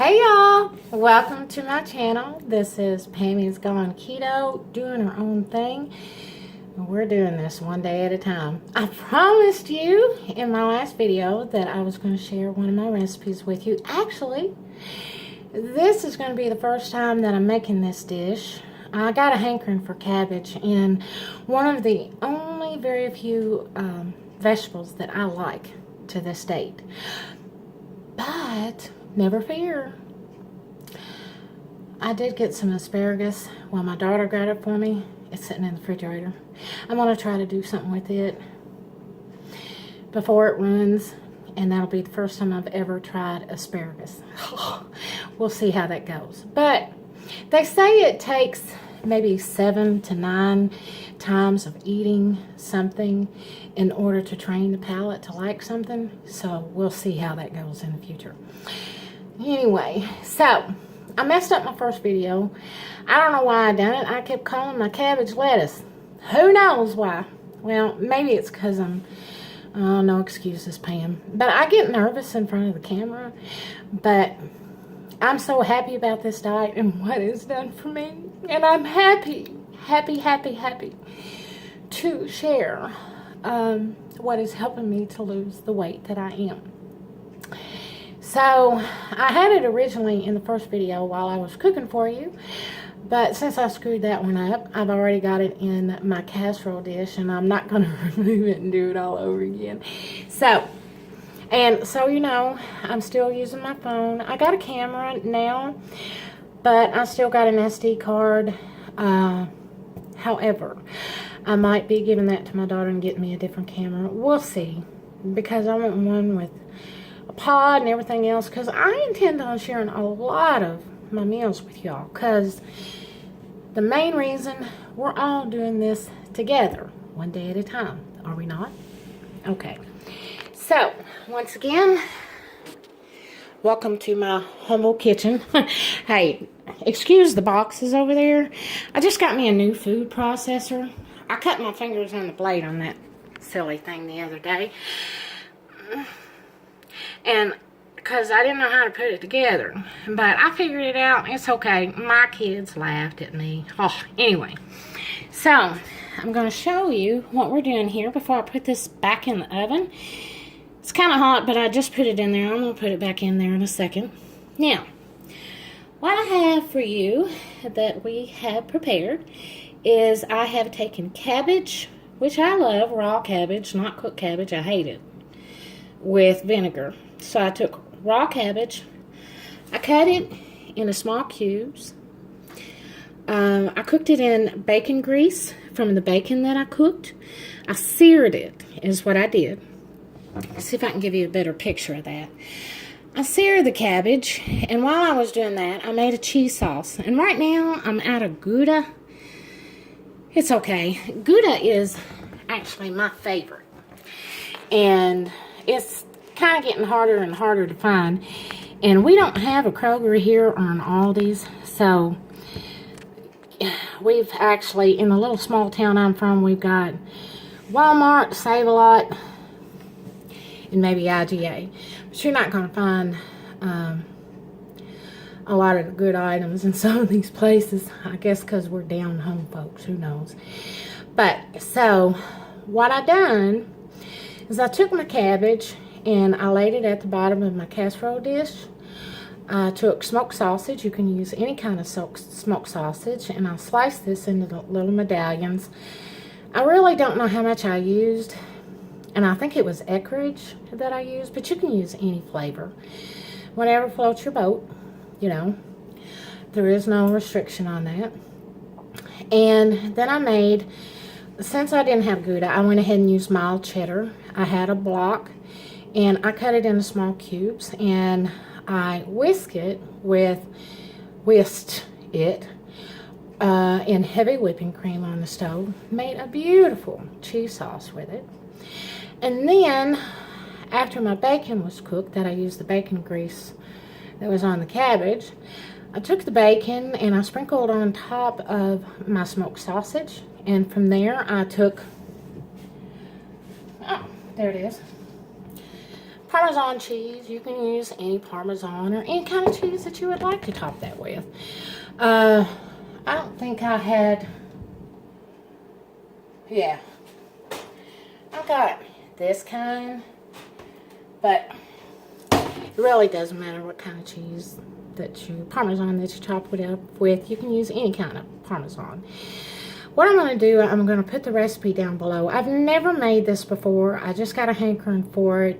Hey y'all, welcome to my channel. This is Pammy's Gone Keto, doing her own thing. We're doing this one day at a time. I promised you in my last video that I was going to share one of my recipes with you. Actually, this is going to be the first time that I'm making this dish. I got a hankering for cabbage, and one of the only very few vegetables that I like to this date. But never fear, I did get some asparagus. Well, my daughter got it for me. It's sitting in the refrigerator. I'm going to try to do something with it before it runs, and that'll be the first time I've ever tried asparagus. We'll see how that goes. But they say it takes maybe 7 to 9 times of eating something in order to train the palate to like something. So we'll see how that goes in the future. Anyway, so I messed up my first video. I don't know why I done it. I kept calling my cabbage lettuce. Who knows why? Well, maybe it's because I'm, no excuses, Pam. But I get nervous in front of the camera. But I'm so happy about this diet and what it's done for me. And I'm happy to share what is helping me to lose the weight that I am. So, I had it originally in the first video while I was cooking for you, but since I screwed that one up, I've already got it in my casserole dish, and I'm not going to remove it and do it all over again. So, you know, I'm still using my phone. I got a camera now, but I still got an SD card. However, I might be giving that to my daughter and getting me a different camera. We'll see, because I want one with a pod and everything else, because I intend on sharing a lot of my meals with y'all, because the main reason we're all doing this together, one day at a time. Are we not? Okay. So, once again, welcome to my humble kitchen. Hey, excuse the boxes over there. I just got me a new food processor. I cut my fingers on the blade on that silly thing the other day. And because I didn't know how to put it together. But I figured it out. It's okay. My kids laughed at me. Oh, anyway. So, I'm going to show you what we're doing here before I put this back in the oven. It's kind of hot, but I just put it in there. I'm going to put it back in there in a second. Now, what I have for you that we have prepared is I have taken cabbage, which I love, raw cabbage, not cooked cabbage. I hate it, with vinegar. So I took raw cabbage. I cut it into small cubes. I cooked it in bacon grease from the bacon that I cooked. I seared it, is what I did. Let's see if I can give you a better picture of that. I seared the cabbage, and while I was doing that, I made a cheese sauce. And right now, I'm out of gouda. It's okay. Gouda is actually my favorite. And it's kind of getting harder and harder to find. And we don't have a Kroger here or an Aldi's. So, we've actually, in the little small town I'm from, we've got Walmart, Save-A-Lot, and maybe IGA. But you're not going to find a lot of the good items in some of these places. I guess because we're down home folks. Who knows? But, so, what I done is I took my cabbage and I laid it at the bottom of my casserole dish. I took smoked sausage. You can use any kind of smoked sausage. And I sliced this into little medallions. I really don't know how much I used. And I think it was Eckrich that I used. But you can use any flavor. Whatever floats your boat. You know. There is no restriction on that. And then I made, since I didn't have Gouda, I went ahead and used mild cheddar. I had a block. And I cut it into small cubes. And I whisked it in heavy whipping cream on the stove. Made a beautiful cheese sauce with it. And then, after my bacon was cooked, that I used the bacon grease that was on the cabbage, I took the bacon and I sprinkled on top of my smoked sausage. And from there, I took, oh, there it is, Parmesan cheese. You can use any Parmesan or any kind of cheese that you would like to top that with. I don't think I had, yeah, I got this kind, but it really doesn't matter what kind of cheese that Parmesan that you top it up with. You can use any kind of Parmesan. What I'm going to do, I'm going to put the recipe down below. I've never made this before. I just got a hankering for it.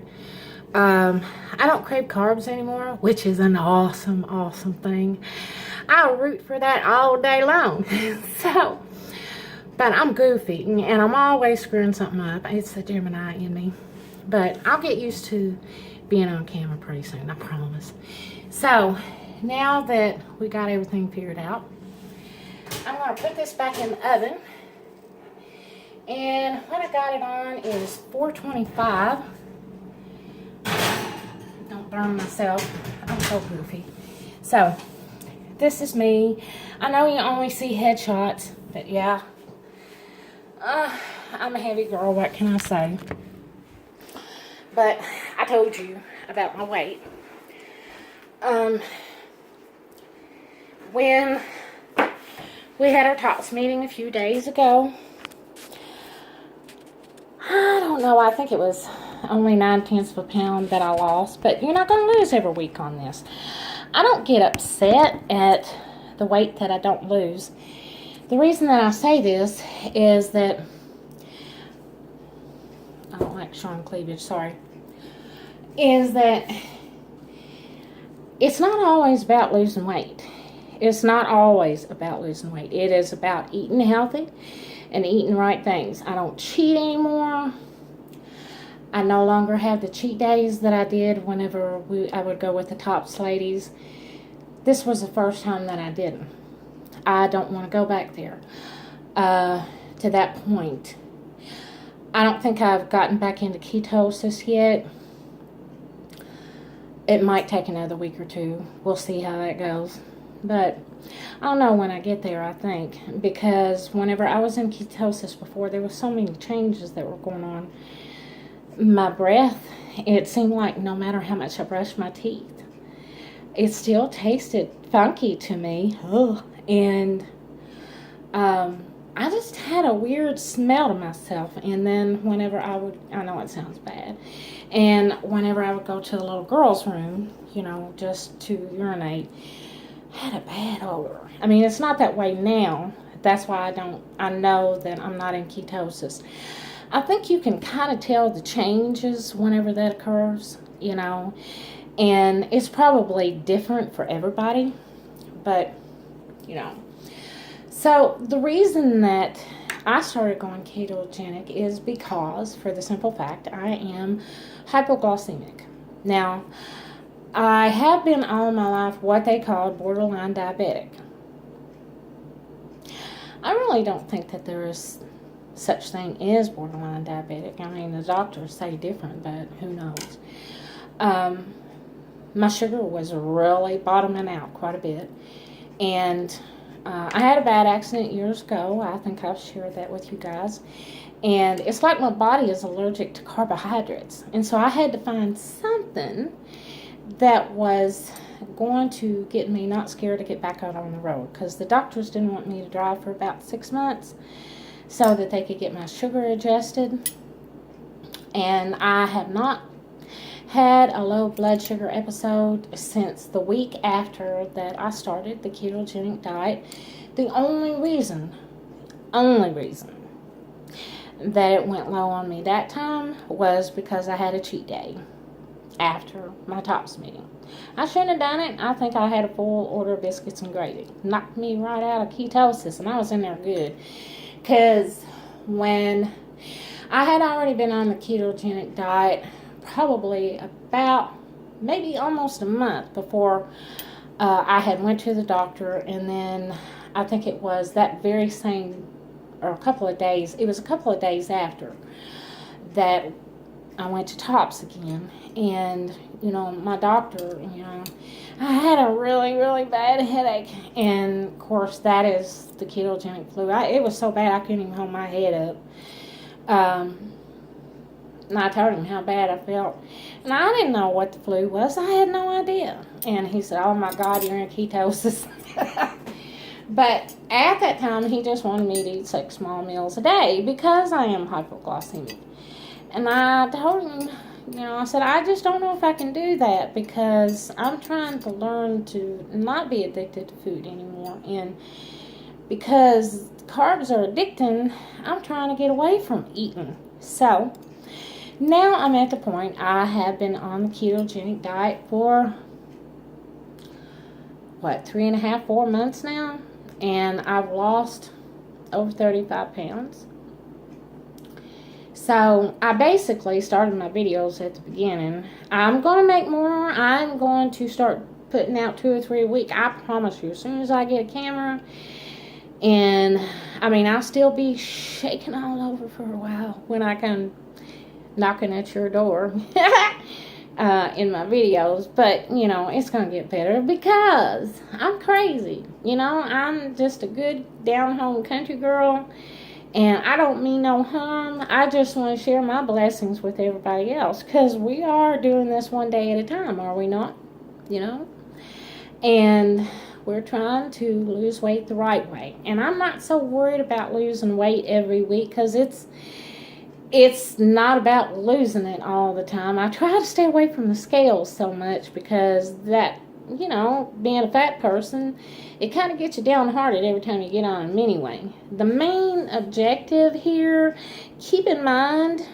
I don't crave carbs anymore, which is an awesome, awesome thing. I'll root for that all day long. So, but I'm goofy, and I'm always screwing something up. It's the Gemini in me. But I'll get used to being on camera pretty soon, I promise. So, now that we got everything figured out, I'm going to put this back in the oven. And what I got it on is 425. Don't burn myself. I'm so goofy. So, this is me. I know you only see headshots, but yeah. I'm a heavy girl, what can I say? But I told you about my weight. When we had our TOPS meeting a few days ago, I don't know, I think it was only 9/10 of a pound that I lost, but you're not going to lose every week on this. I don't get upset at the weight that I don't lose. The reason that I say this is that I don't like showing cleavage, sorry, is that it's not always about losing weight. It's not always about losing weight. It is about eating healthy and eating right things. I don't cheat anymore. I no longer have the cheat days that I did whenever I would go with the TOPS ladies. This was the first time that I didn't. I don't want to go back there to that point. I don't think I've gotten back into ketosis yet. It might take another week or two. We'll see how that goes. But I'll know when I get there, I think. Because whenever I was in ketosis before, there were so many changes that were going on. My breath, it seemed like no matter how much I brushed my teeth, it still tasted funky to me. Ugh. And I just had a weird smell to myself. And then whenever I would, I know it sounds bad, and whenever I would go to the little girl's room, you know, just to urinate, I had a bad odor. I mean, it's not that way now. That's why I know that I'm not in ketosis. I think you can kind of tell the changes whenever that occurs, you know, and it's probably different for everybody, but, you know. So the reason that I started going ketogenic is because, for the simple fact, I am hypoglycemic. Now, I have been all my life what they call borderline diabetic. I really don't think that there is such thing as borderline diabetic. I mean, the doctors say different, but who knows. My sugar was really bottoming out quite a bit. And I had a bad accident years ago. I think I've shared that with you guys. And it's like my body is allergic to carbohydrates. And so I had to find something that was going to get me not scared to get back out on the road, because the doctors didn't want me to drive for about 6 months so that they could get my sugar adjusted. And I have not had a low blood sugar episode since the week after that I started the ketogenic diet. The only reason that it went low on me that time was because I had a cheat day after my TOPS meeting. I shouldn't have done it. I think I had a full order of biscuits and gravy. Knocked me right out of ketosis, and I was in there good. Because when I had already been on the ketogenic diet probably about maybe almost a month before I had went to the doctor, and then I think it was that very same, or a couple of days, it was a couple of days after that I went to TOPS again. And, you know, my doctor, you know, I had a really, really bad headache. And, of course, that is the ketogenic flu. It was so bad I couldn't even hold my head up. And I told him how bad I felt. And I didn't know what the flu was. I had no idea. And he said, oh my God, you're in ketosis. But at that time, he just wanted me to eat 6 small meals a day because I am hypoglycemic. And I told him, I said, I just don't know if I can do that because I'm trying to learn to not be addicted to food anymore. And because carbs are addicting, I'm trying to get away from eating. So now I'm at the point I have been on the ketogenic diet for, 3.5, 4 months now. And I've lost over 35 pounds. So I basically started my videos at the beginning. I'm going to make more. I'm going to start putting out 2 or 3 a week. I promise you, as soon as I get a camera. And, I'll still be shaking all over for a while when I come knocking at your door in my videos. But, it's going to get better because I'm crazy. I'm just a good down-home country girl. And I don't mean no harm. I just want to share my blessings with everybody else. Because we are doing this one day at a time, are we not? And we're trying to lose weight the right way. And I'm not so worried about losing weight every week. Because it's not about losing it all the time. I try to stay away from the scales so much. Because that, being a fat person, it kind of gets you downhearted every time you get on them anyway. The main objective here, keep in mind,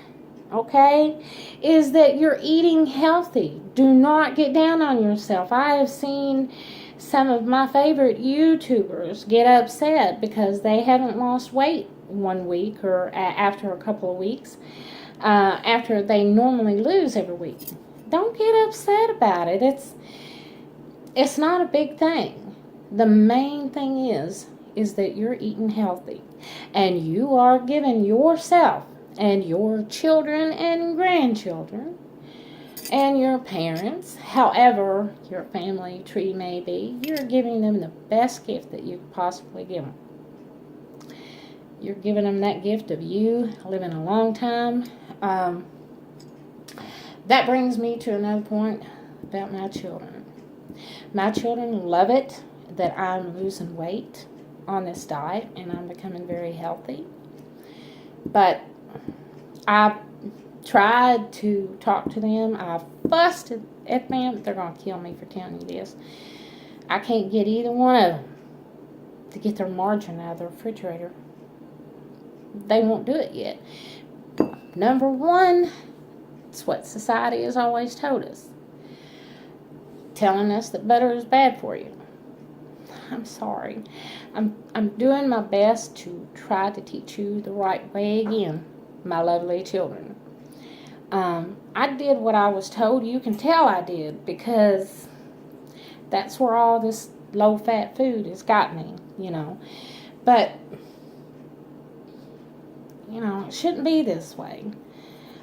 okay, is that you're eating healthy. Do not get down on yourself. I have seen some of my favorite YouTubers get upset because they haven't lost weight 1 week or after a couple of weeks after they normally lose every week. Don't get upset about it. It's not a big thing. The main thing is that you're eating healthy. And you are giving yourself and your children and grandchildren and your parents, however your family tree may be, you're giving them the best gift that you could possibly give them. You're giving them that gift of you living a long time. That brings me to another point about my children. My children love it that I'm losing weight on this diet and I'm becoming very healthy. But I tried to talk to them. I fussed at them. They're going to kill me for telling you this. I can't get either one of them to get their margarine out of the refrigerator. They won't do it yet. Number one, it's what society has always told us. Telling us that butter is bad for you. I'm sorry. I'm doing my best to try to teach you the right way again, my lovely children. I did what I was told. You can tell I did because that's where all this low-fat food has got me, But, it shouldn't be this way.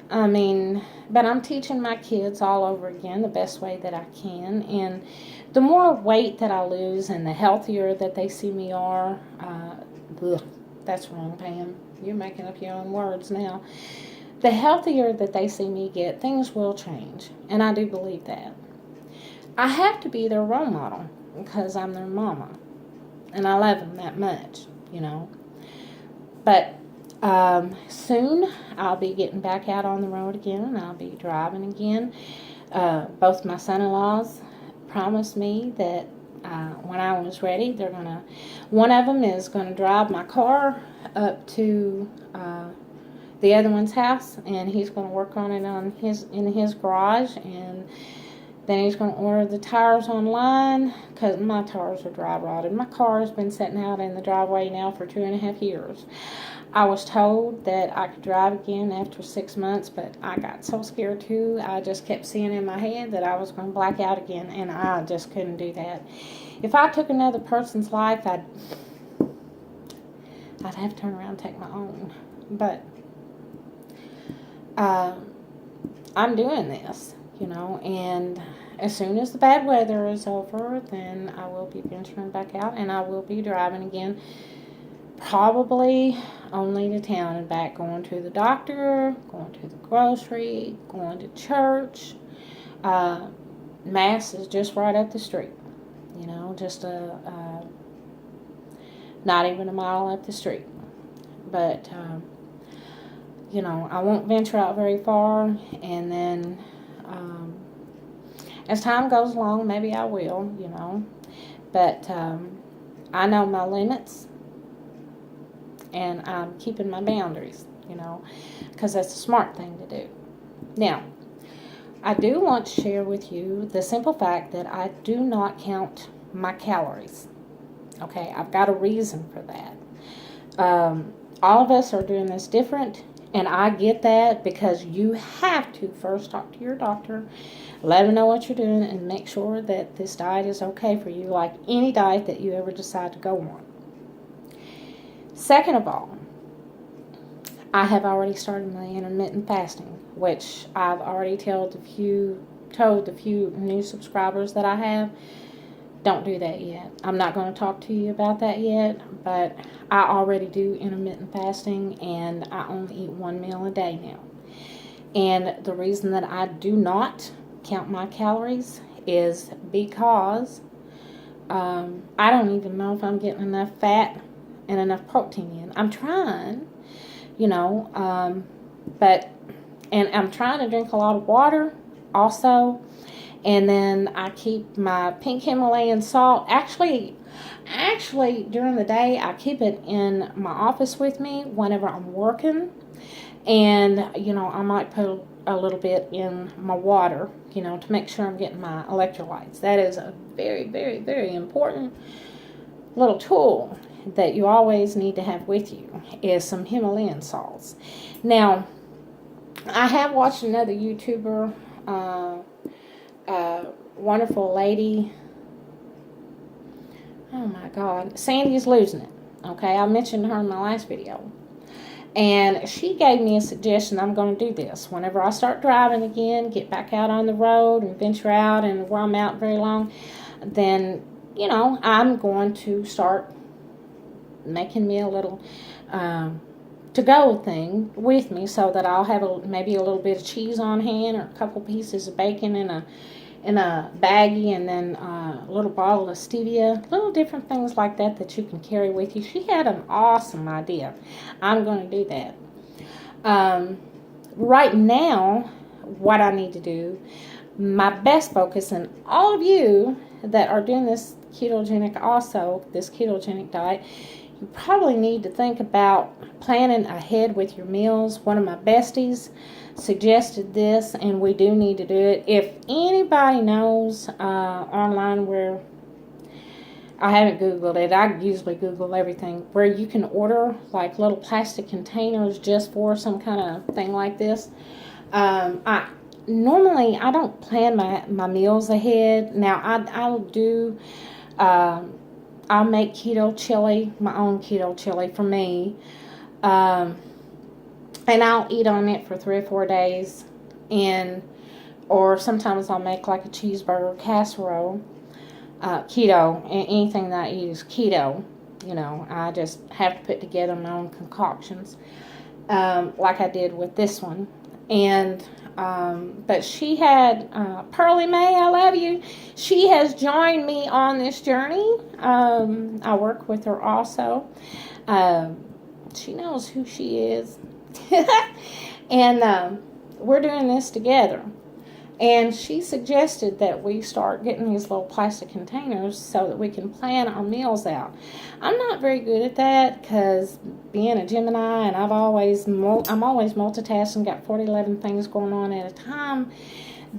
But I'm teaching my kids all over again the best way that I can. And the more weight that I lose and the healthier that they see me are, that's wrong, Pam. You're making up your own words now. The healthier that they see me get, things will change. And I do believe that. I have to be their role model because I'm their mama. And I love them that much, But soon I'll be getting back out on the road again. I'll be driving again. Both my son-in-laws promised me that when I was ready, one of them is going to drive my car up to the other one's house, and he's going to work on it in his garage, and then he's going to order the tires online because my tires are dry rotted. My car has been sitting out in the driveway now for 2.5 years. I was told that I could drive again after 6 months, but I got so scared too. I just kept seeing in my head that I was going to black out again, and I just couldn't do that. If I took another person's life, I'd have to turn around and take my own. But I'm doing this, and as soon as the bad weather is over, then I will be venturing back out, and I will be driving again. probably only to town and back, going to the doctor, going to the grocery, going to church. Mass is just right up the street. You know, just not even a mile up the street. But, you know, I won't venture out very far, and then as time goes along, maybe I will, you know. But I know my limits, and I'm keeping my boundaries, you know, because that's a smart thing to do. Now, I do want to share with you the simple fact that I do not count my calories. Okay, I've got a reason for that. All of us are doing this different, and I get that, because you have to first talk to your doctor, let them know what you're doing, and make sure that this diet is okay for you, like any diet that you ever decide to go on. Second of all, I have already started my intermittent fasting, which I've already told the few new subscribers that I have. Don't do that yet. I'm not going to talk to you about that yet, but I already do intermittent fasting, and I only eat one meal a day now. And the reason that I do not count my calories is because I don't even know if I'm getting enough fat and enough protein in. I'm trying, you know, and I'm trying to drink a lot of water also. And then I keep my pink Himalayan salt. Actually, during the day, I keep it in my office with me whenever I'm working. And, you know, I might put a little bit in my water, you know, to make sure I'm getting my electrolytes. That is a very, very, very important little tool that you always need to have with you, is some Himalayan salts. Now, I have watched another YouTuber, wonderful lady. Oh my God, Sandy's losing it. Okay, I mentioned her in my last video, and she gave me a suggestion. I'm going to do this whenever I start driving again, get back out on the road and venture out, and where I'm out very long, then, you know, I'm going to start making me a little to-go thing with me, so that I'll have maybe a little bit of cheese on hand, or a couple pieces of bacon in a baggie, and then a little bottle of stevia, little different things like that you can carry with you. She had an awesome idea. I'm going to do that. Right now, what I need to do, my best focus, and all of you that are doing this ketogenic diet, you probably need to think about planning ahead with your meals. One of my besties suggested this, and we do need to do it. If anybody knows online where, I haven't Googled it, I usually Google everything, where you can order like little plastic containers just for some kind of thing like this. Normally I don't plan my meals ahead. Now I'll do I'll make keto chili, my own keto chili for me, and I'll eat on it for 3 or 4 days, or sometimes I'll make like a cheeseburger casserole, keto, and anything that I eat is keto. You know, I just have to put together my own concoctions, like I did with this one. And but she had Pearly May, I love you. She has joined me on this journey. I work with her also. She knows who she is. And we're doing this together. And she suggested that we start getting these little plastic containers so that we can plan our meals out. I'm not very good at that, because being a Gemini, and I'm always multitasking, got 11 things going on at a time,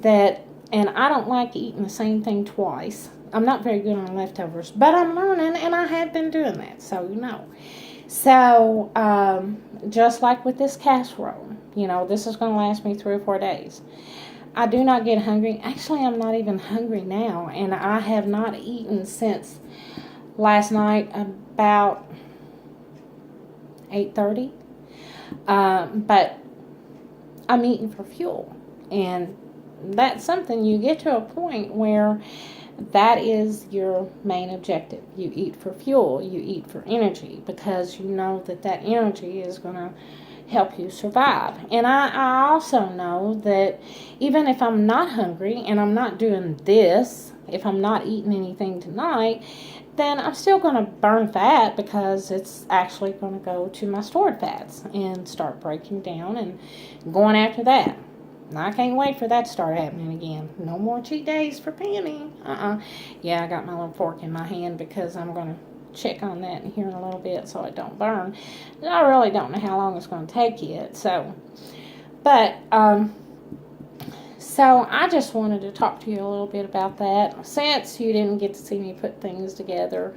and I don't like eating the same thing twice. I'm not very good on leftovers, but I'm learning, and I have been doing that, so you know. So, just like with this casserole, you know, this is going to last me 3 or 4 days. I do not get hungry. Actually, I'm not even hungry now, and I have not eaten since last night about 8:30. But I'm eating for fuel, and that's something you get to a point where that is your main objective. You eat for fuel, you eat for energy, because you know that that energy is going to help you survive. And I also know that even if I'm not hungry and I'm not doing this, if I'm not eating anything tonight, then I'm still going to burn fat, because it's actually going to go to my stored fats and start breaking down and going after that. And I can't wait for that to start happening again. No more cheat days for Penny. Yeah, I got my little fork in my hand because I'm going to check on that here in a little bit so it don't burn. And I really don't know how long it's going to take yet. So I just wanted to talk to you a little bit about that, since you didn't get to see me put things together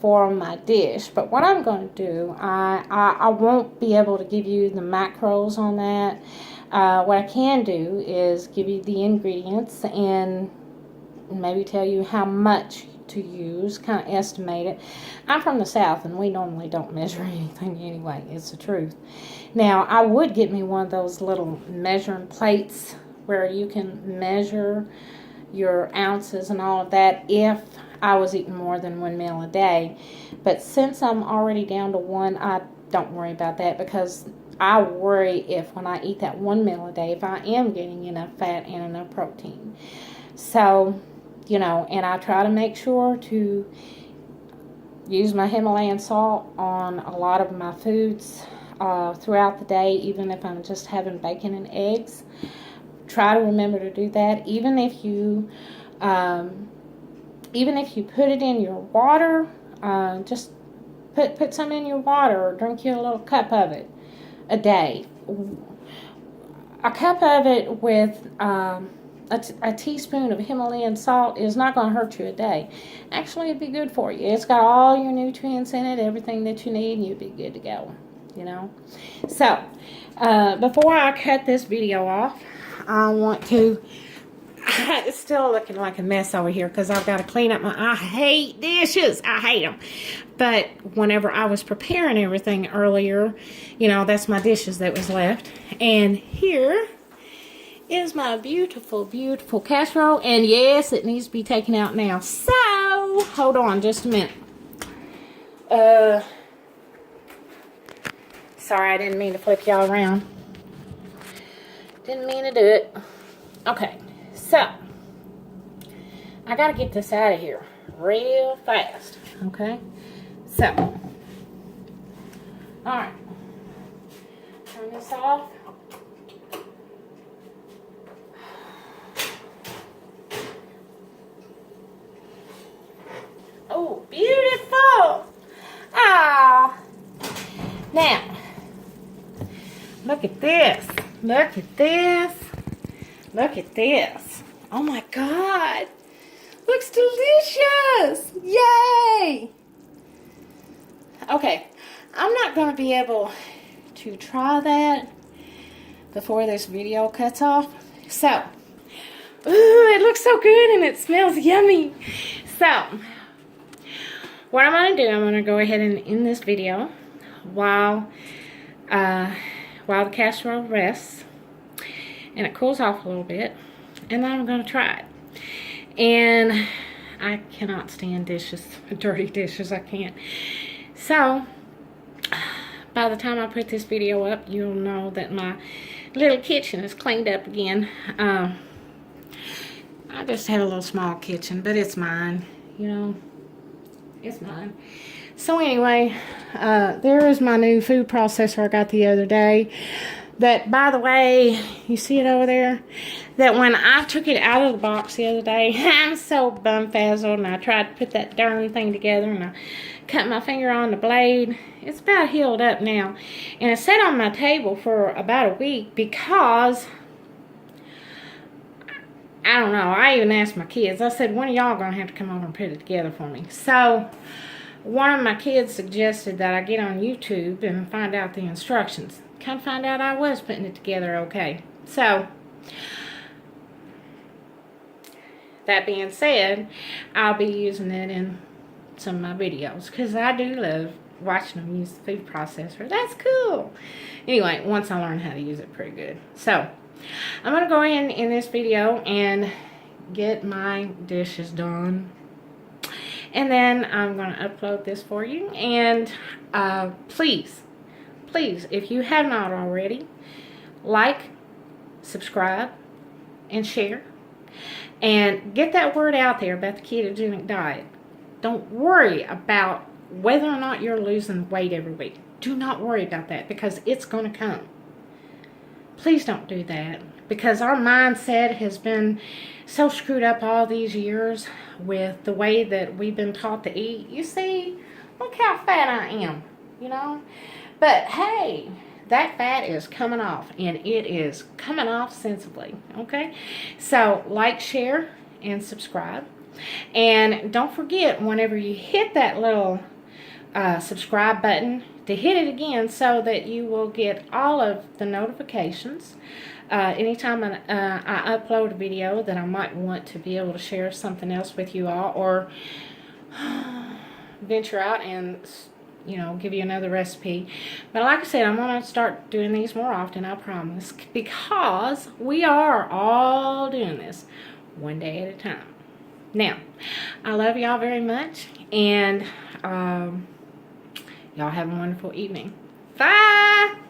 for my dish. But what I'm going to do, I won't be able to give you the macros on that. What I can do is give you the ingredients and maybe tell you how much to use, kind of estimate it. I'm from the South, and we normally don't measure anything anyway. It's the truth. Now, I would get me one of those little measuring plates where you can measure your ounces and all of that if I was eating more than one meal a day. But since I'm already down to one, I don't worry about that, because I worry if when I eat that one meal a day, if I am getting enough fat and enough protein. So, you know, and I try to make sure to use my Himalayan salt on a lot of my foods throughout the day, even if I'm just having bacon and eggs. Try to remember to do that. Even if you put it in your water, just put some in your water, or drink you a little cup of it a day. A cup of it with a teaspoon of Himalayan salt is not going to hurt you a day. Actually, it'd be good for you. It's got all your nutrients in it, everything that you need, and you'd be good to go, you know. So, before I cut this video off, I want to, it's still looking like a mess over here because I've got to clean up I hate dishes. I hate them. But whenever I was preparing everything earlier, you know, that's my dishes that was left. And here is my beautiful, beautiful casserole. And yes, it needs to be taken out now. So, hold on just a minute. Sorry, I didn't mean to flip y'all around. Didn't mean to do it. Okay, so I gotta get this out of here real fast. Okay, so alright, turn this off. Oh, beautiful. Ah, now look at this. Look at this. Look at this. Oh my God. Looks delicious. Yay. Okay. I'm not going to be able to try that before this video cuts off. So, ooh, it looks so good and it smells yummy. So, what I'm going to do, I'm going to go ahead and end this video while the casserole rests and it cools off a little bit, and then I'm going to try it. And I cannot stand dishes, dirty dishes. I can't. So by the time I put this video up, you'll know that my little kitchen is cleaned up again. I just have a little small kitchen, but it's mine, you know, it's mine. So anyway, there is my new food processor I got the other day. That, by the way, you see it over there? That when I took it out of the box the other day, I'm so bumfuzzled, and I tried to put that darn thing together, and I cut my finger on the blade. It's about healed up now. And it sat on my table for about a week because, I don't know, I even asked my kids. I said, when are y'all going to have to come over and put it together for me? So, one of my kids suggested that I get on YouTube and find out the instructions. Kind of find out I was putting it together okay. So, that being said, I'll be using it in some of my videos because I do love watching them use the food processor. That's cool. Anyway, once I learn how to use it pretty good. So, I'm going to go in this video and get my dishes done. And then I'm going to upload this for you. And please, if you have not already, like, subscribe, and share. And get that word out there about the ketogenic diet. Don't worry about whether or not you're losing weight every week. Do not worry about that, because it's going to come. Please don't do that, because our mindset has been so screwed up all these years with the way that we've been taught to eat. You see, look how fat I am, you know. But hey, that fat is coming off, and it is coming off sensibly, okay? So like, share, and subscribe. And don't forget, whenever you hit that little subscribe button, to hit it again, so that you will get all of the notifications anytime I upload a video that I might want to be able to share something else with you all, or venture out and, you know, give you another recipe. But like I said, I'm going to start doing these more often, I promise, because we are all doing this one day at a time. Now, I love y'all very much, and y'all have a wonderful evening. Bye!